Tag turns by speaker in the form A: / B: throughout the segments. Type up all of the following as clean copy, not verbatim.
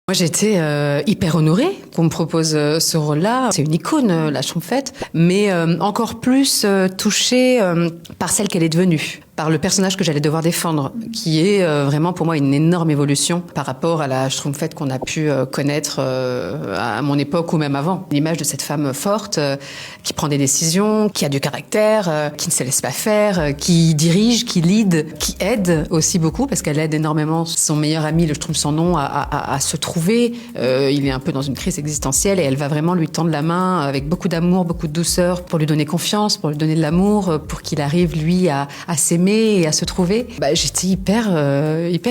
A: Moi, j'étais hyper honorée qu'on me propose ce rôle-là. C'est une icône, la Schtroumpfette, mais encore plus touchée par celle qu'elle est devenue, par le personnage que j'allais devoir défendre, qui est vraiment pour moi une énorme évolution par rapport à la Schtroumpfette qu'on a pu connaître à mon époque ou même avant. L'image de cette femme forte qui prend des décisions, qui a du caractère, qui ne se laisse pas faire, qui dirige, qui lead, qui aide aussi beaucoup parce qu'elle aide énormément son meilleur ami, le Schtroumpf sans nom, à se trouver. Il est un peu dans une crise existentielle et elle va vraiment lui tendre la main avec beaucoup d'amour, beaucoup de douceur pour lui donner confiance, pour lui donner de l'amour, pour qu'il arrive lui à s'aimer et à se trouver. J'étais hyper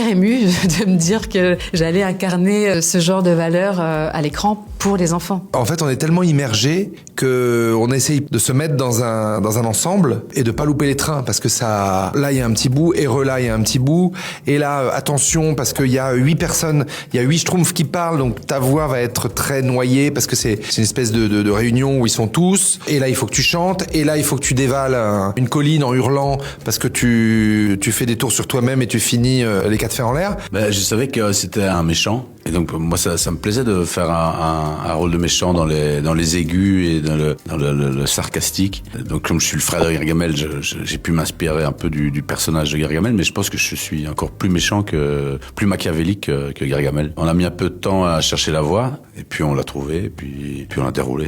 A: émue de me dire que j'allais incarner ce genre de valeurs à l'écran pour les enfants.
B: En fait, on est tellement immergé qu'on essaye de se mettre dans un ensemble et de pas louper les trains parce que ça, là il y a un petit bout, et là il y a un petit bout, et là attention parce qu'il y a 8 personnes, il y a 8 Schtroumpfs qui parlent, donc ta voix va être très noyée parce que c'est une espèce de réunion où ils sont tous, et là il faut que tu chantes, et là il faut que tu dévales une colline en hurlant parce que tu fais des tours sur toi-même et tu finis les 4 fers en l'air.
C: Je savais que c'était un méchant. Et donc moi ça me plaisait de faire un rôle de méchant dans les aigus et dans le sarcastique. Donc comme je suis le frère de Gargamel, j'ai pu m'inspirer un peu du personnage de Gargamel, mais je pense que je suis encore plus méchant plus machiavélique que Gargamel. On a mis un peu de temps à chercher la voix et puis on l'a trouvée et puis on a déroulé.